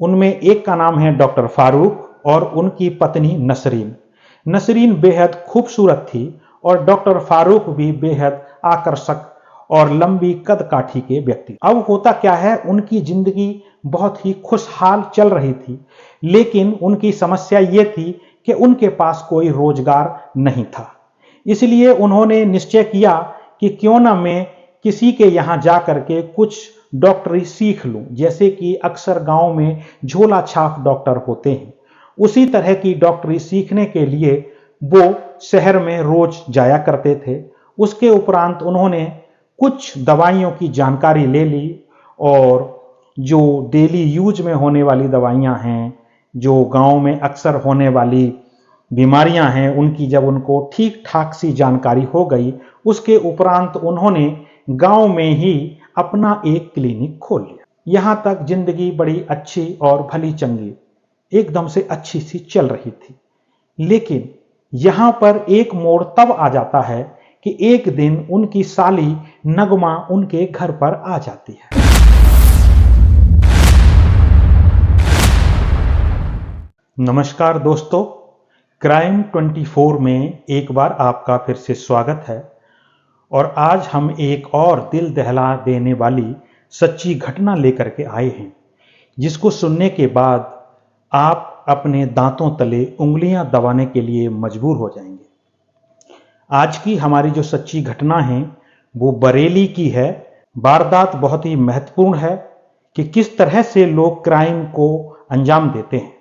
उनमें एक का नाम है डॉक्टर फारूक और उनकी पत्नी नसरीन। नसरीन बेहद खूबसूरत थी और डॉक्टर फारूक भी बेहद आकर्षक और लंबी कद काठी के व्यक्ति। अब होता क्या है, उनकी जिंदगी बहुत ही खुशहाल चल रही थी, लेकिन उनकी समस्या ये थी कि उनके पास कोई रोजगार नहीं था। इसलिए उन्होंने निश्चय किया कि क्यों ना मैं किसी के यहाँ जा करके कुछ डॉक्टरी सीख लूं, जैसे कि अक्सर गांव में झोला छाप डॉक्टर होते हैं। उसी तरह की डॉक्टरी सीखने के लिए वो शहर में रोज जाया करते थे। उसके उपरांत उन्होंने कुछ दवाइयों की जानकारी ले ली और जो डेली यूज में होने वाली दवाइयां हैं, जो गांव में अक्सर होने वाली बीमारियां हैं, उनकी जब उनको ठीक ठाक सी जानकारी हो गई, उसके उपरांत उन्होंने गांव में ही अपना एक क्लिनिक खोल लिया। यहां तक जिंदगी बड़ी अच्छी और भली चंगी एकदम से अच्छी सी चल रही थी। लेकिन यहां पर एक मोड़ तब आ जाता है कि एक दिन उनकी साली नगमा उनके घर पर आ जाती है। नमस्कार दोस्तों, क्राइम 24 में एक बार आपका फिर से स्वागत है। और आज हम एक और दिल दहला देने वाली सच्ची घटना लेकर के आए हैं, जिसको सुनने के बाद आप अपने दांतों तले उंगलियां दबाने के लिए मजबूर हो जाएंगे। आज की हमारी जो सच्ची घटना है वो बरेली की है। वारदात बहुत ही महत्वपूर्ण है कि किस तरह से लोग क्राइम को अंजाम देते हैं।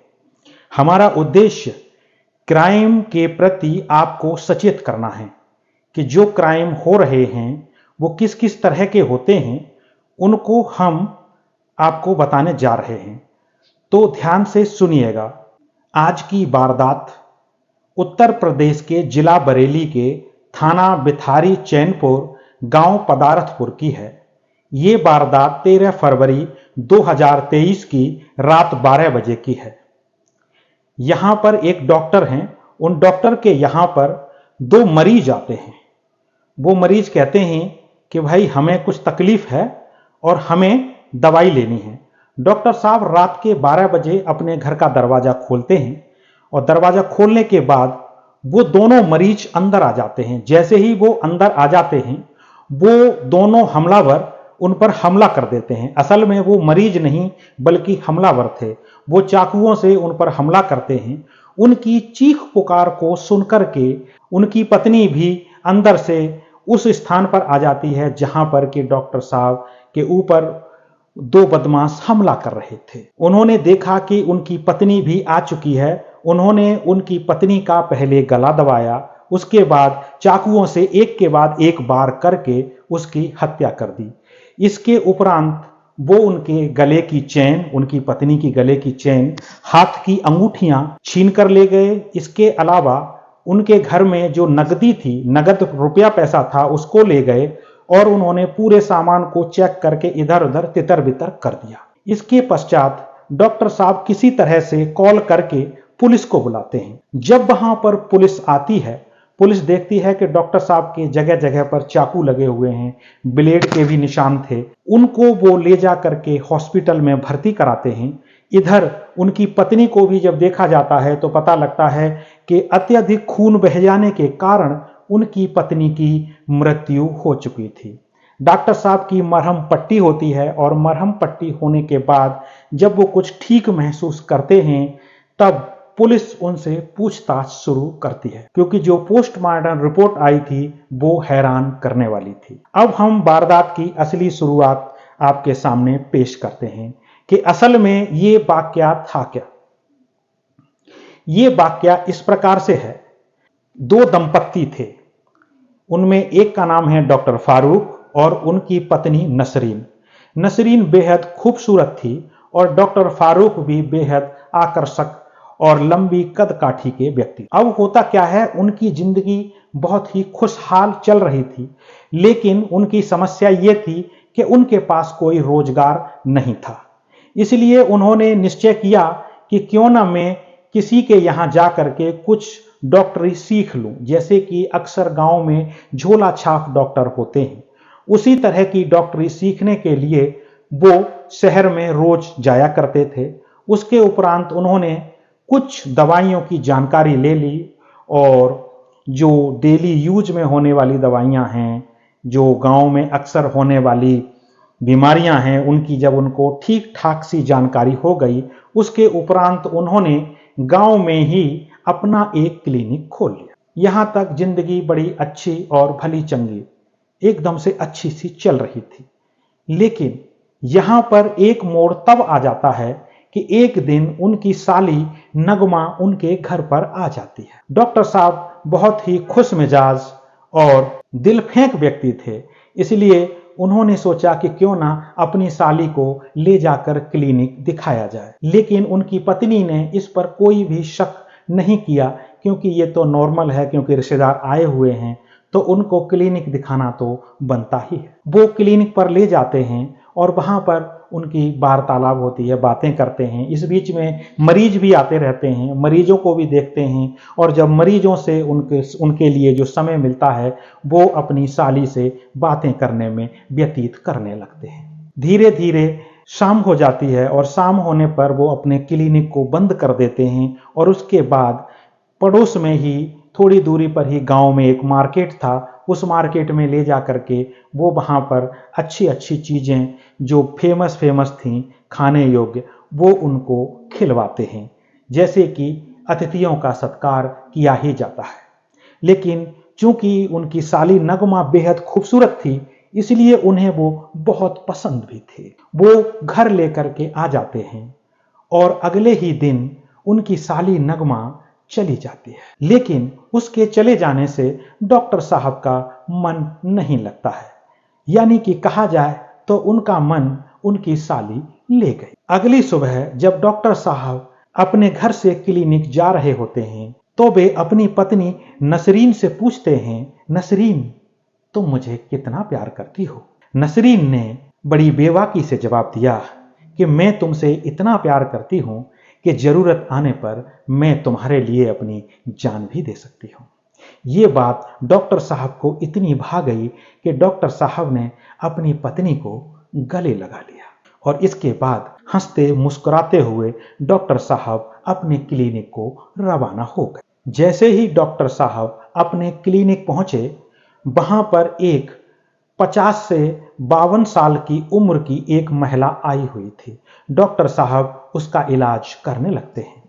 हमारा उद्देश्य क्राइम के प्रति आपको सचेत करना है कि जो क्राइम हो रहे हैं वो किस किस तरह के होते हैं, उनको हम आपको बताने जा रहे हैं। तो ध्यान से सुनिएगा। आज की वारदात उत्तर प्रदेश के जिला बरेली के थाना बिथारी चैनपुर गांव पदारथपुर की है। ये वारदात 13 फरवरी 2023 की रात 12 बजे की है। यहां पर एक डॉक्टर हैं, उन डॉक्टर के यहां पर 2 मरीज आते हैं। वो मरीज कहते हैं कि भाई हमें कुछ तकलीफ है और हमें दवाई लेनी है। डॉक्टर साहब रात के 12 बजे अपने घर का दरवाजा खोलते हैं और दरवाजा खोलने के बाद वो दोनों मरीज अंदर आ जाते हैं। जैसे ही वो अंदर आ जाते हैं, वो दोनों हमलावर उन पर हमला कर देते हैं। असल में वो मरीज नहीं बल्कि हमलावर थे। वो चाकुओं से उन पर हमला करते हैं। उनकी चीख पुकार को सुनकर के उनकी पत्नी भी अंदर से उस स्थान पर आ जाती है जहां पर कि डॉक्टर साहब के ऊपर 2 बदमाश हमला कर रहे थे। उन्होंने देखा कि उनकी पत्नी भी आ चुकी है। उन्होंने उनकी पत्नी का पहले गला दबाया, उसके बाद चाकुओं से एक के बाद एक बार करके उसकी हत्या कर दी। इसके उपरांत वो उनके गले की चेन, उनकी पत्नी की गले की चेन, हाथ की अंगूठियां छीन कर ले गए। इसके अलावा उनके घर में जो नगदी थी, नगद रुपया पैसा था, उसको ले गए और उन्होंने पूरे सामान को चेक करके इधर उधर तितर बितर कर दिया। इसके पश्चात डॉक्टर साहब किसी तरह से कॉल करके पुलिस को बुलाते हैं। जब वहां पर पुलिस आती है, पुलिस देखती है कि डॉक्टर साहब के जगह जगह पर चाकू लगे हुए हैं, ब्लेड के भी निशान थे। उनको वो ले जा करके हॉस्पिटल में भर्ती कराते हैं। इधर उनकी पत्नी को भी जब देखा जाता है तो पता लगता है कि अत्यधिक खून बह जाने के कारण उनकी पत्नी की मृत्यु हो चुकी थी। डॉक्टर साहब की मरहम पट्टी होती है और मरहम पट्टी होने के बाद जब वो कुछ ठीक महसूस करते हैं, तब पुलिस उनसे पूछताछ शुरू करती है, क्योंकि जो पोस्टमार्टम रिपोर्ट आई थी वो हैरान करने वाली थी। अब हम वारदात की असली शुरुआत आपके सामने पेश करते हैं कि असल में ये वाकया था क्या। ये वाकया इस प्रकार से है। 2 दंपत्ति थे, उनमें एक का नाम है डॉक्टर फारूक और उनकी पत्नी नसरीन। नसरीन बेहद खूबसूरत थी और डॉक्टर फारूक भी बेहद आकर्षक और लंबी कद काठी के व्यक्ति। अब होता क्या है, उनकी जिंदगी बहुत ही खुशहाल चल रही थी, लेकिन उनकी समस्या ये थी कि उनके पास कोई रोजगार नहीं था। इसलिए उन्होंने निश्चय किया कि क्यों ना मैं किसी के यहाँ जा करके कुछ डॉक्टरी सीख लूं, जैसे कि अक्सर गांव में झोला छाप डॉक्टर होते हैं। उसी तरह की डॉक्टरी सीखने के लिए वो शहर में रोज जाया करते थे। उसके उपरांत उन्होंने कुछ दवाइयों की जानकारी ले ली और जो डेली यूज में होने वाली दवाइयां हैं, जो गांव में अक्सर होने वाली बीमारियां हैं, उनकी जब उनको ठीक ठाक सी जानकारी हो गई, उसके उपरांत उन्होंने गांव में ही अपना एक क्लिनिक खोल लिया। यहां तक जिंदगी बड़ी अच्छी और भली चंगी एकदम से अच्छी सी चल रही थी। लेकिन यहां पर एक मोड़ तब आ जाता है कि एक दिन उनकी साली नगमा उनके घर पर आ जाती है। डॉक्टर साहब बहुत ही खुश मिजाज और दिल फेंक व्यक्ति थे, इसलिए उन्होंने सोचा कि क्यों ना अपनी साली को ले जाकर क्लिनिक दिखाया जाए। लेकिन उनकी पत्नी ने इस पर कोई भी शक नहीं किया, क्योंकि ये तो नॉर्मल है, क्योंकि रिश्तेदार आए हुए हैं तो उनको क्लिनिक दिखाना तो बनता ही है। वो क्लिनिक पर ले जाते हैं और वहां पर उनकी वार्तालाप होती है, बातें करते हैं। इस बीच में मरीज भी आते रहते हैं, मरीजों को भी देखते हैं, और जब मरीजों से उनके लिए जो समय मिलता है वो अपनी साली से बातें करने में व्यतीत करने लगते हैं। धीरे धीरे शाम हो जाती है और शाम होने पर वो अपने क्लिनिक को बंद कर देते हैं और उसके बाद पड़ोस में ही थोड़ी दूरी पर ही गांव में एक मार्केट था, उस मार्केट में ले जा करके वो वहां पर अच्छी अच्छी चीजें जो फेमस थीं खाने योग्य, वो उनको खिलवाते हैं, जैसे कि अतिथियों का सत्कार किया ही जाता है। लेकिन चूंकि उनकी साली नगमा बेहद खूबसूरत थी, इसलिए उन्हें वो बहुत पसंद भी थे। वो घर लेकर के आ जाते हैं और अगले ही दिन उनकी साली नगमा चली जाती है। लेकिन उसके चले जाने से डॉक्टर साहब का मन नहीं लगता है, यानी कि कहा जाए तो उनका मन उनकी साली ले गई। अगली सुबह जब डॉक्टर साहब अपने घर से क्लिनिक जा रहे होते हैं तो वे अपनी पत्नी नसरीन से पूछते हैं, नसरीन तुम मुझे कितना प्यार करती हो? नसरीन ने बड़ी बेबाकी से जवाब दिया कि मैं तुमसे इतना प्यार करती हूं कि जरूरत आने पर मैं तुम्हारे लिए अपनी जान भी दे सकती हूं। ये बात डॉक्टर साहब को इतनी भा गई कि डॉक्टर साहब ने अपनी पत्नी को गले लगा लिया और इसके बाद हंसते मुस्कुराते हुए डॉक्टर साहब अपने क्लिनिक को रवाना हो गए। जैसे ही डॉक्टर साहब अपने क्लिनिक पहुंचे, वहां पर एक 50 से 52 साल की उम्र की एक महिला आई हुई थी। डॉक्टर साहब उसका इलाज करने लगते हैं,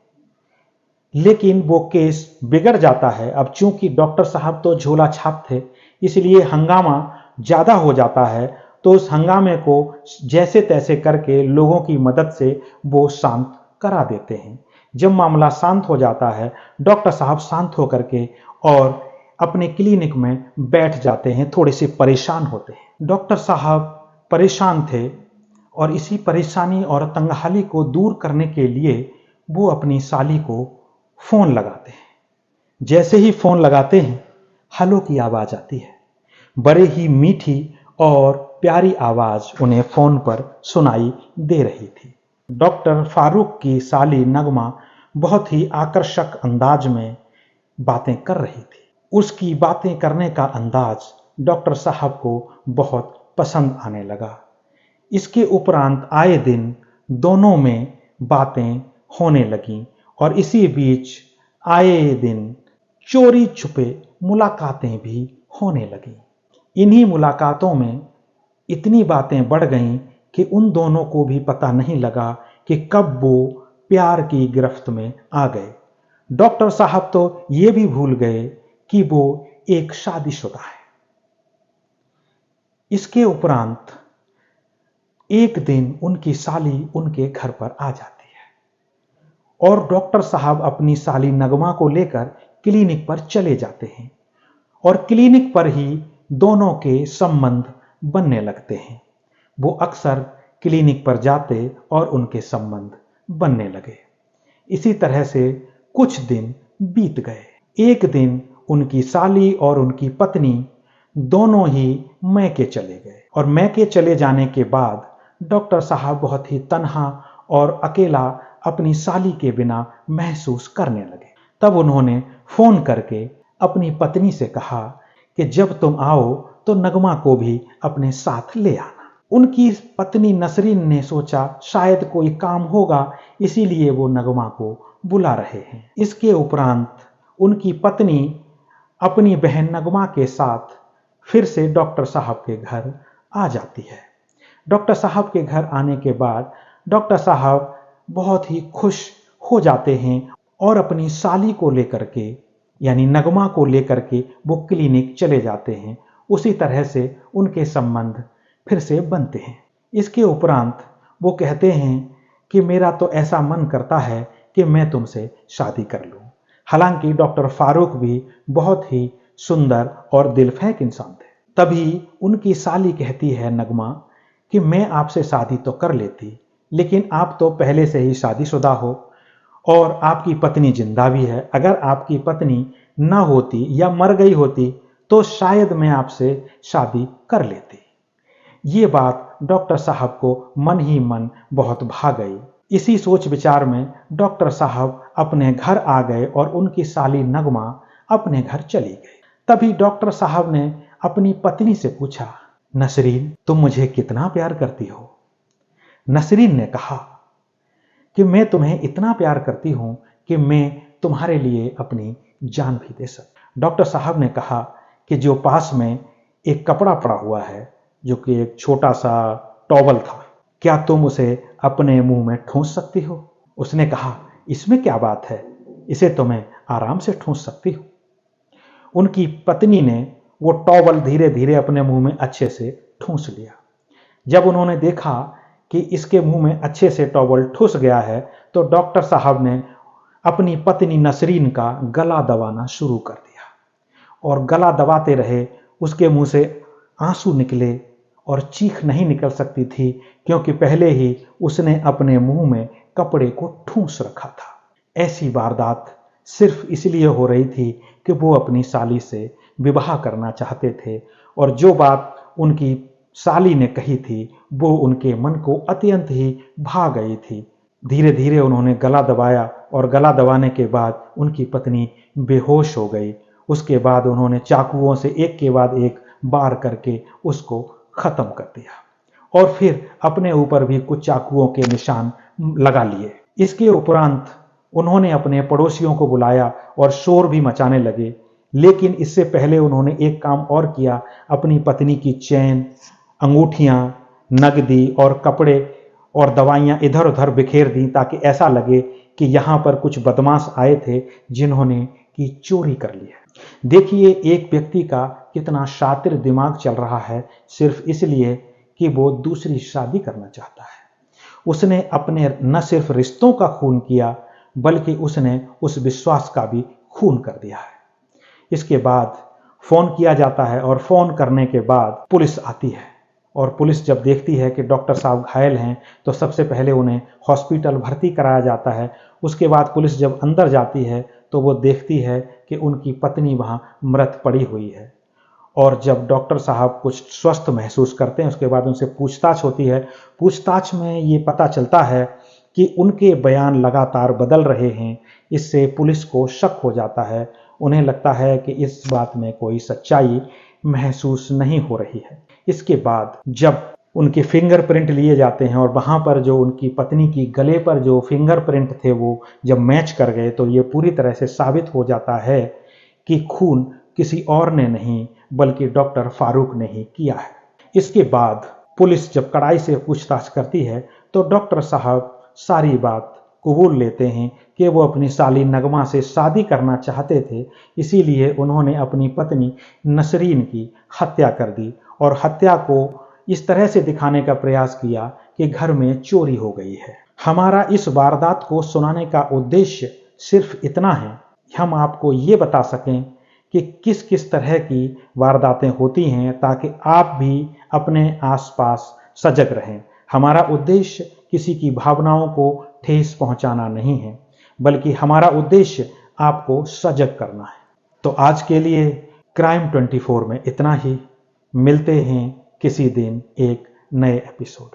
लेकिन वो केस बिगड़ जाता है। अब चूंकि डॉक्टर साहब तो झोला छाप थे, इसलिए हंगामा ज्यादा हो जाता है, तो उस हंगामे को जैसे तैसे करके लोगों की मदद से वो शांत करा देते हैं। जब मामला शांत हो जाता है, डॉक्टर साहब शांत होकर के और अपने क्लिनिक में बैठ जाते हैं, थोड़े से परेशान होते हैं। डॉक्टर साहब परेशान थे और इसी परेशानी और तंगहाली को दूर करने के लिए वो अपनी साली को फोन लगाते हैं। जैसे ही फोन लगाते हैं, हेलो की आवाज आती है। बड़े ही मीठी और प्यारी आवाज उन्हें फोन पर सुनाई दे रही थी। डॉक्टर फारूक की साली नगमा बहुत ही आकर्षक अंदाज में बातें कर रही थी। उसकी बातें करने का अंदाज डॉक्टर साहब को बहुत पसंद आने लगा। इसके उपरांत आए दिन दोनों में बातें होने लगीं और इसी बीच आए दिन चोरी छुपे मुलाकातें भी होने लगीं। इन्हीं मुलाकातों में इतनी बातें बढ़ गईं कि उन दोनों को भी पता नहीं लगा कि कब वो प्यार की गिरफ्त में आ गए। डॉक्टर साहब तो ये भी भूल गए कि वो एक शादीशुदा है। इसके उपरांत एक दिन उनकी साली उनके घर पर आ जाती है और डॉक्टर साहब अपनी साली नगमा को लेकर क्लिनिक पर चले जाते हैं और क्लिनिक पर ही दोनों के संबंध बनने लगते हैं। वो अक्सर क्लिनिक पर जाते और उनके संबंध बनने लगे। इसी तरह से कुछ दिन बीत गए। एक दिन उनकी साली और उनकी पत्नी दोनों ही मैके चले गए और मैके चले जाने के बाद डॉक्टर साहब बहुत ही तन्हा और अकेला अपनी साली के बिना महसूस करने लगे। तब उन्होंने फोन करके अपनी पत्नी से कहा कि जब तुम आओ तो नगमा को भी अपने साथ ले आना। उनकी पत्नी नसरीन ने सोचा शायद कोई काम होगा, इसीलिए वो नगमा को बुला रहे हैं। इसके उपरांत उनकी पत्नी अपनी बहन नगमा के साथ फिर से डॉक्टर साहब के घर आ जाती है। डॉक्टर साहब के घर आने के बाद डॉक्टर साहब बहुत ही खुश हो जाते हैं और अपनी साली को लेकर के यानी नगमा को लेकर के वो क्लिनिक चले जाते हैं। उसी तरह से उनके संबंध फिर से बनते हैं। इसके उपरांत वो कहते हैं कि मेरा तो ऐसा मन करता है कि मैं तुमसे शादी कर लूं। हालांकि डॉक्टर फारूक भी बहुत ही सुंदर और दिलफेक इंसान थे। तभी उनकी साली कहती है नगमा कि मैं आपसे शादी तो कर लेती, लेकिन आप तो पहले से ही शादीशुदा हो और आपकी पत्नी जिंदा भी है। अगर आपकी पत्नी न होती या मर गई होती तो शायद मैं आपसे शादी कर लेती। ये बात डॉक्टर साहब को मन ही मन बहुत भा गई। इसी सोच विचार में डॉक्टर साहब अपने घर आ गए और उनकी साली नगमा अपने घर चली गई। तभी डॉक्टर साहब ने अपनी पत्नी से पूछा, नसरीन तुम मुझे कितना प्यार करती हो? नसरीन ने कहा कि मैं तुम्हें इतना प्यार करती हूं कि मैं तुम्हारे लिए अपनी जान भी दे सकती। डॉक्टर साहब ने कहा कि जो पास में एक कपड़ा पड़ा हुआ है, जो कि एक छोटा सा टॉवल था, क्या तुम उसे अपने मुंह में ठूंस सकती हो? उसने कहा, इसमें क्या बात है, इसे तो मैं आराम से ठूंस सकती हूं। उनकी पत्नी ने वो टॉवल धीरे धीरे अपने मुंह में अच्छे से ठूंस लिया। जब उन्होंने देखा कि इसके मुंह में अच्छे से टॉवल ठुस गया है तो डॉक्टर साहब ने अपनी पत्नी नसरीन का गला दबाना शुरू कर दिया और गला दबाते रहे। उसके मुंह से आंसू निकले और चीख नहीं निकल सकती थी क्योंकि पहले ही उसने अपने मुंह में कपड़े को ठूंस रखा था। ऐसी वारदात सिर्फ इसलिए हो रही थी कि वो अपनी साली से विवाह करना चाहते थे और जो बात उनकी साली ने कही थी वो उनके मन को अत्यंत ही भा गई थी। धीरे धीरे उन्होंने गला दबाया और गला दबाने के बाद उनकी पत्नी बेहोश हो गई। उसके बाद उन्होंने चाकुओं से एक के बाद एक बार करके उसको खत्म कर दिया और फिर अपने ऊपर भी कुछ चाकुओं के निशान लगा लिए। इसके उपरांत उन्होंने अपने पड़ोसियों को बुलाया और शोर भी मचाने लगे, लेकिन इससे पहले उन्होंने एक काम और किया। अपनी पत्नी की चैन, अंगूठियां, नगदी और कपड़े और दवाइयां इधर उधर बिखेर दी ताकि ऐसा लगे कि यहां पर कुछ बदमाश आए थे जिन्होंने की चोरी कर ली है। देखिए एक व्यक्ति का कितना शातिर दिमाग चल रहा है सिर्फ इसलिए कि वो दूसरी शादी करना चाहता है। उसने अपने न सिर्फ रिश्तों का खून किया बल्कि उसने उस विश्वास का भी खून कर दिया है। इसके बाद फोन किया जाता है और फोन करने के बाद पुलिस आती है और पुलिस जब देखती है कि डॉक्टर साहब घायल हैं तो सबसे पहले उन्हें हॉस्पिटल भर्ती कराया जाता है। उसके बाद पुलिस जब अंदर जाती है तो वो देखती है कि उनकी पत्नी वहाँ मृत पड़ी हुई है और जब डॉक्टर साहब कुछ स्वस्थ महसूस करते हैं उसके बाद उनसे पूछताछ होती है। पूछताछ में ये पता चलता है कि उनके बयान लगातार बदल रहे हैं। इससे पुलिस को शक हो जाता है। उन्हें लगता है कि इस बात में कोई सच्चाई महसूस नहीं हो रही है। इसके बाद जब उनके फिंगरप्रिंट लिए जाते हैं और वहाँ पर जो उनकी पत्नी की गले पर जो फिंगरप्रिंट थे वो जब मैच कर गए तो ये पूरी तरह से साबित हो जाता है कि खून किसी और ने नहीं बल्कि डॉक्टर फारूक ने ही किया है। इसके बाद पुलिस जब कड़ाई से पूछताछ करती है तो डॉक्टर साहब सारी बात कबूल लेते हैं कि वो अपनी साली नगमा से शादी करना चाहते थे, इसीलिए उन्होंने अपनी पत्नी नसरीन की हत्या कर दी और हत्या को इस तरह से दिखाने का प्रयास किया कि घर में चोरी हो गई है। हमारा इस वारदात को सुनाने का उद्देश्य सिर्फ इतना है, हम आपको ये बता सकें कि किस किस तरह की वारदातें होती हैं ताकि आप भी अपने आसपास सजग रहें। हमारा उद्देश्य किसी की भावनाओं को ठेस पहुंचाना नहीं है बल्कि हमारा उद्देश्य आपको सजग करना है। तो आज के लिए क्राइम 24 में इतना ही। मिलते हैं किसी दिन एक नए एपिसोड।